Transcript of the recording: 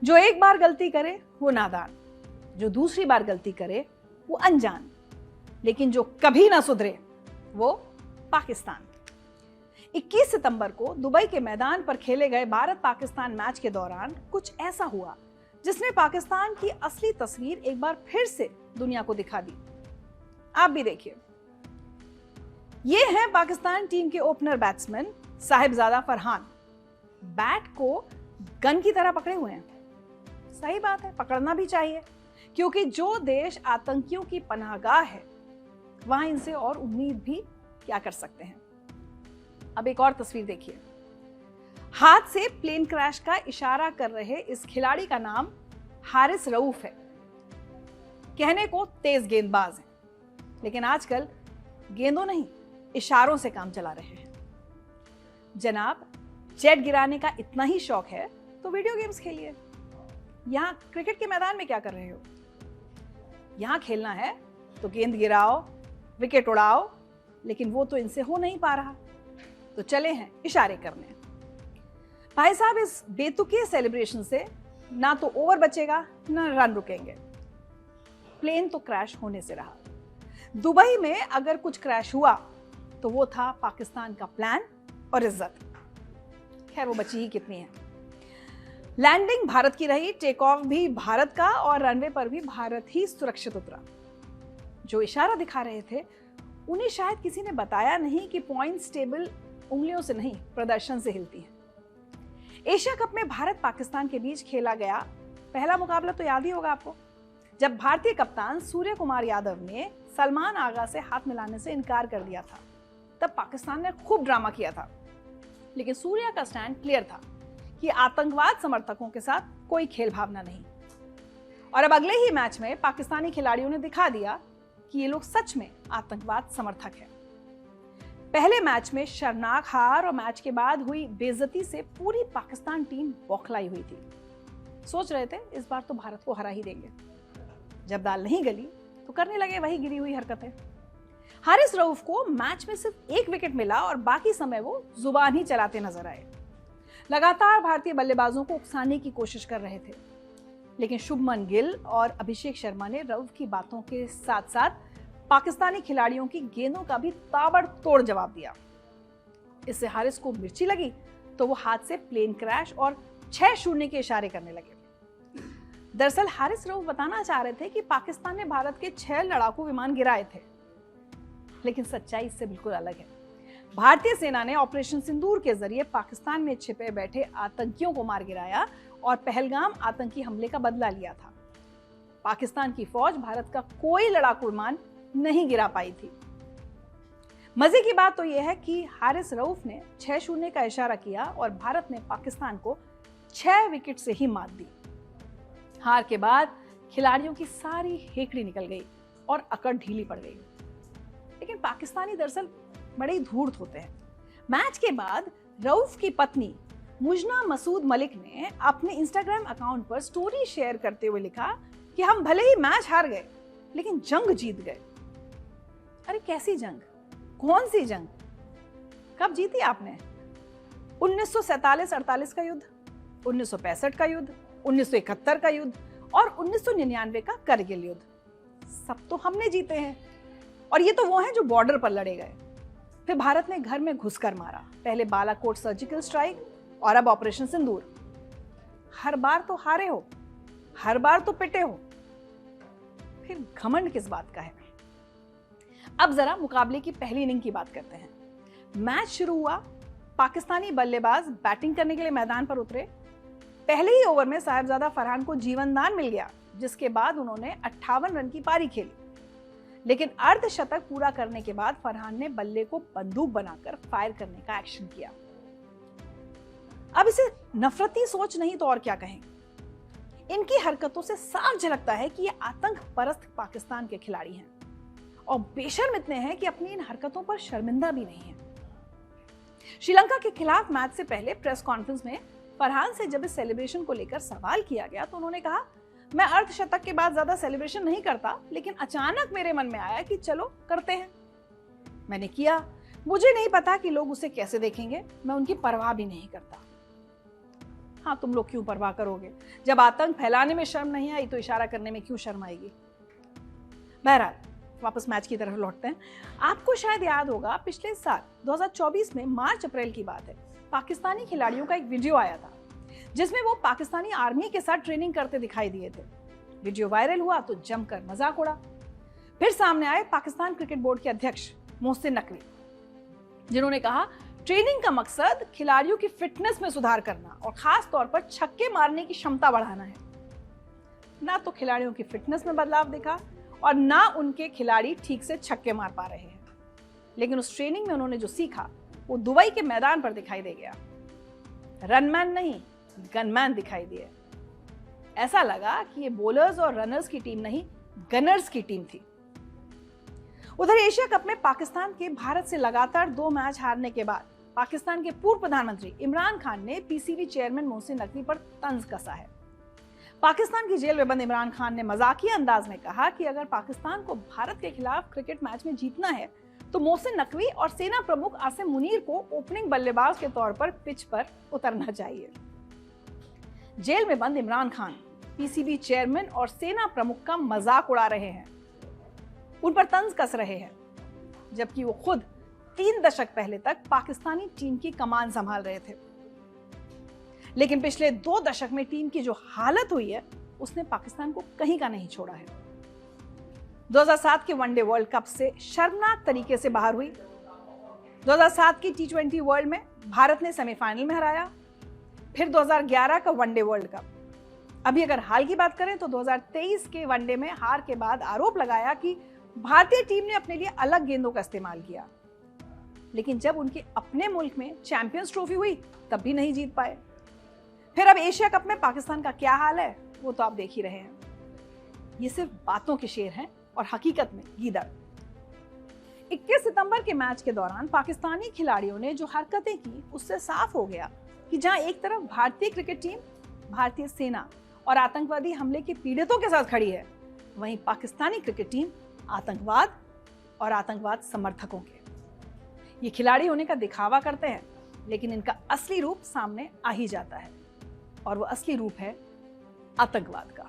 जो एक बार गलती करे वो नादान, जो दूसरी बार गलती करे वो अनजान, लेकिन जो कभी ना सुधरे वो पाकिस्तान। 21 सितंबर को दुबई के मैदान पर खेले गए भारत पाकिस्तान मैच के दौरान कुछ ऐसा हुआ जिसने पाकिस्तान की असली तस्वीर एक बार फिर से दुनिया को दिखा दी। आप भी देखिए। ये हैं पाकिस्तान टीम के opener batsman Sahibzada Farhan. Bat को गन की तरह पकड़े हुए हैं। सही बात है, पकड़ना भी चाहिए, क्योंकि जो देश आतंकियों की पनाहगाह है वहां इनसे और उम्मीद भी क्या कर सकते हैं। अब एक और तस्वीर देखिए। हाथ से प्लेन क्रैश का इशारा कर रहे इस खिलाड़ी का नाम हारिस रऊफ है। कहने को तेज गेंदबाज है, लेकिन आजकल गेंदों नहीं इशारों से काम चला रहे हैं। जनाब, जेट गिराने का इतना ही शौक है तो वीडियो गेम्स खेलिए। यहां क्रिकेट के मैदान में क्या कर रहे हो? यहां खेलना है तो गेंद गिराओ, विकेट उड़ाओ, लेकिन वो तो इनसे हो नहीं पा रहा, तो चले हैं इशारे करने। भाई साहब, इस बेतुके सेलिब्रेशन से ना तो ओवर बचेगा ना रन रुकेंगे। प्लेन तो क्रैश होने से रहा। दुबई में अगर कुछ क्रैश हुआ तो वो था पाकिस्तान का प्लान और इज्जत। खैर, वो बची ही कितनी है। लैंडिंग भारत की रही, टेक ऑफ भी भारत का और रनवे पर भी भारत ही सुरक्षित उतरा। जो इशारा दिखा रहे थे उन्हें शायद किसी ने बताया नहीं कि पॉइंट्स टेबल उंगलियों से नहीं प्रदर्शन से हिलती है। एशिया कप में भारत पाकिस्तान के बीच खेला गया पहला मुकाबला तो याद ही होगा आपको, जब भारतीय कप्तान सूर्य कुमार यादव ने सलमान आगा से हाथ मिलाने से इनकार कर दिया था। तब पाकिस्तान ने खूब ड्रामा किया था, लेकिन सूर्य का स्टैंड क्लियर था कि आतंकवाद समर्थकों के साथ कोई खेल भावना नहीं। और अब अगले ही मैच में पाकिस्तानी खिलाड़ियों ने दिखा दिया कि ये लोग सच में आतंकवाद समर्थक हैं। पहले मैच में शर्मनाक हार और मैच के बाद हुई बेइज्जती से पूरी पाकिस्तान टीम बौखलाई हुई थी। सोच रहे थे इस बार तो भारत को हरा ही देंगे। जब दाल नहीं गली तो करने लगे वही गिरी हुई हरकतें। हारिस रऊफ को मैच में सिर्फ एक विकेट मिला और बाकी समय वो जुबान ही चलाते नजर आए। लगातार भारतीय बल्लेबाजों को उकसाने की कोशिश कर रहे थे, लेकिन शुभमन गिल और अभिषेक शर्मा ने रऊफ की बातों के साथ साथ पाकिस्तानी खिलाड़ियों की गेंदों का भी ताबड़तोड़ जवाब दिया। इससे हारिस को मिर्ची लगी तो वो हाथ से प्लेन क्रैश और 6-0 के इशारे करने लगे। दरअसल हारिस रऊफ बताना चाह रहे थे कि पाकिस्तान ने भारत के 6 लड़ाकू विमान गिराए थे, लेकिन सच्चाई इससे बिल्कुल अलग है। भारतीय सेना ने ऑपरेशन सिंदूर के जरिए पाकिस्तान में छिपे बैठे आतंकियों को मार गिराया और पहलगाम आतंकी हमले का बदला लिया था। पाकिस्तान की फौज भारत का कोई लड़ाकू विमान नहीं गिरा पाई थी। मजे की बात तो यह है कि हारिस रऊफ ने 6-0 का इशारा किया और भारत ने पाकिस्तान को 6 विकेट से ही मात दी। हार के बाद खिलाड़ियों की सारी हेकड़ी निकल गई और अकड़ ढीली पड़ गई। लेकिन पाकिस्तानी दरअसल बड़े धूर्त होते हैं। मैच के बाद रऊफ की पत्नी मुजना मसूद मलिक ने अपने इंस्टाग्राम अकाउंट पर स्टोरी शेयर करते हुए लिखा कि हम भले ही मैच हार गए लेकिन जंग जीत गए। अरे कैसी जंग? कौन सी जंग? कब जीती आपने? 1947-48 का युद्ध, 1965 का युद्ध, 1971 का युद्ध और 1999 का करगिल युद्ध। सब तो हमने जीते हैं। और ये तो वो हैं जो बॉर्डर पर लड़े गए। फिर भारत ने घर में घुसकर मारा, पहले बालाकोट सर्जिकल स्ट्राइक और अब ऑपरेशन सिंदूर। हर बार तो हारे हो, हर बार तो पिटे हो, फिर घमंड किस बात का है? अब जरा मुकाबले की पहली इनिंग की बात करते हैं। मैच शुरू हुआ, पाकिस्तानी बल्लेबाज बैटिंग करने के लिए मैदान पर उतरे। पहले ही ओवर में साहिबजादा फरहान को जीवनदान मिल गया, जिसके बाद उन्होंने 58 रन की पारी खेली। लेकिन अर्धशतक पूरा करने के बाद फरहान ने बल्ले को बंदूक बनाकर फायर करने का एक्शन किया। अब इसे नफरती सोच नहीं तो और क्या कहें। इनकी हरकतों से साफ झलकता है कि ये आतंक परस्त पाकिस्तान के खिलाड़ी हैं और बेशर्म इतने हैं कि अपनी इन हरकतों पर शर्मिंदा भी नहीं है। श्रीलंका के खिलाफ मैच से पहले प्रेस कॉन्फ्रेंस में फरहान से जब इस सेलिब्रेशन को लेकर सवाल किया गया तो उन्होंने कहा, मैं अर्धशतक के बाद ज्यादा सेलिब्रेशन नहीं करता, लेकिन अचानक मेरे मन में आया कि चलो करते हैं। मैंने किया। मुझे नहीं पता कि लोग उसे कैसे देखेंगे, मैं उनकी परवाह भी नहीं करता। हाँ, तुम लोग क्यों परवाह करोगे? जब आतंक फैलाने में शर्म नहीं आई तो इशारा करने में क्यों शर्म आएगी? बहरहाल, वापस मैच की तरफ लौटते हैं। आपको शायद याद होगा, पिछले साल 2024 में मार्च अप्रैल की बात है, पाकिस्तानी खिलाड़ियों का एक वीडियो आया था जिसमें वो पाकिस्तानी आर्मी के साथ ट्रेनिंग करते दिखाई दिए थे। वीडियो वायरल हुआ तो जमकर मजाक उड़ा। फिर सामने आए पाकिस्तान क्रिकेट बोर्ड के अध्यक्ष मोहसिन नकवी, जिन्होंने कहा ट्रेनिंग का मकसद खिलाड़ियों की फिटनेस में सुधार करना और खास तौर पर छक्के मारने की क्षमता बढ़ाना है। ना तो खिलाड़ियों की फिटनेस में बदलाव दिखा और ना उनके खिलाड़ी ठीक से छक्के मार पा रहे हैं। लेकिन उस ट्रेनिंग में उन्होंने जो सीखा वो दुबई के मैदान पर दिखाई दे गया। रनमैन नहीं, गनमैन दिखाई दिए। ऐसा लगा कि ये बॉलर्स और रनर्स की टीम नहीं, गनर्स की टीम थी। उधर एशिया कप में पाकिस्तान के भारत से लगातार 2 मैच हारने के बाद पाकिस्तान के पूर्व प्रधानमंत्री इमरान खान ने पीसीबी चेयरमैन मोहसिन नकवी पर तंज कसा है। पाकिस्तान की जेल में बंद इमरान खान ने मजाकिया अंदाज में कहा कि अगर पाकिस्तान को भारत के खिलाफ क्रिकेट मैच में जीतना है तो मोहसिन नकवी और सेना प्रमुख आसिम मुनीर को ओपनिंग बल्लेबाज के तौर पर पिच पर उतरना चाहिए। जेल में बंद इमरान खान पीसीबी चेयरमैन और सेना प्रमुख का मजाक उड़ा रहे हैं, उन पर तंज कस रहे हैं, जबकि वो खुद 3 दशक पहले तक पाकिस्तानी टीम की कमान संभाल रहे थे। लेकिन पिछले 2 दशक में टीम की जो हालत हुई है उसने पाकिस्तान को कहीं का नहीं छोड़ा है। 2007 के वनडे वर्ल्ड कप से शर्मनाक तरीके से बाहर हुई। 2007 की T20 वर्ल्ड में भारत ने सेमीफाइनल में हराया। फिर 2011 का वनडे वर्ल्ड कप। अभी अगर हाल की बात करें तो 2023 के वनडे में हार के बाद आरोप लगाया कि भारतीय टीम ने अपने लिए अलग गेंदों का इस्तेमाल किया। लेकिन जब उनके अपने मुल्क में चैंपियंस ट्रॉफी हुई तब भी नहीं जीत पाए। फिर अब एशिया कप में पाकिस्तान का क्या हाल है वो तो आप देख ही रहे हैं। ये सिर्फ बातों के शेर हैं और हकीकत में गीदड़। 21 सितंबर के मैच के दौरान पाकिस्तानी खिलाड़ियों ने जो हरकतें की उससे साफ हो गया कि जहां एक तरफ भारतीय क्रिकेट टीम, भारतीय सेना और आतंकवादी हमले के पीड़ितों के साथ खड़ी है, वहीं पाकिस्तानी क्रिकेट टीम आतंकवाद और आतंकवाद समर्थकों के। ये खिलाड़ी होने का दिखावा करते हैं, लेकिन इनका असली रूप सामने आ ही जाता है, और वो असली रूप है आतंकवाद का।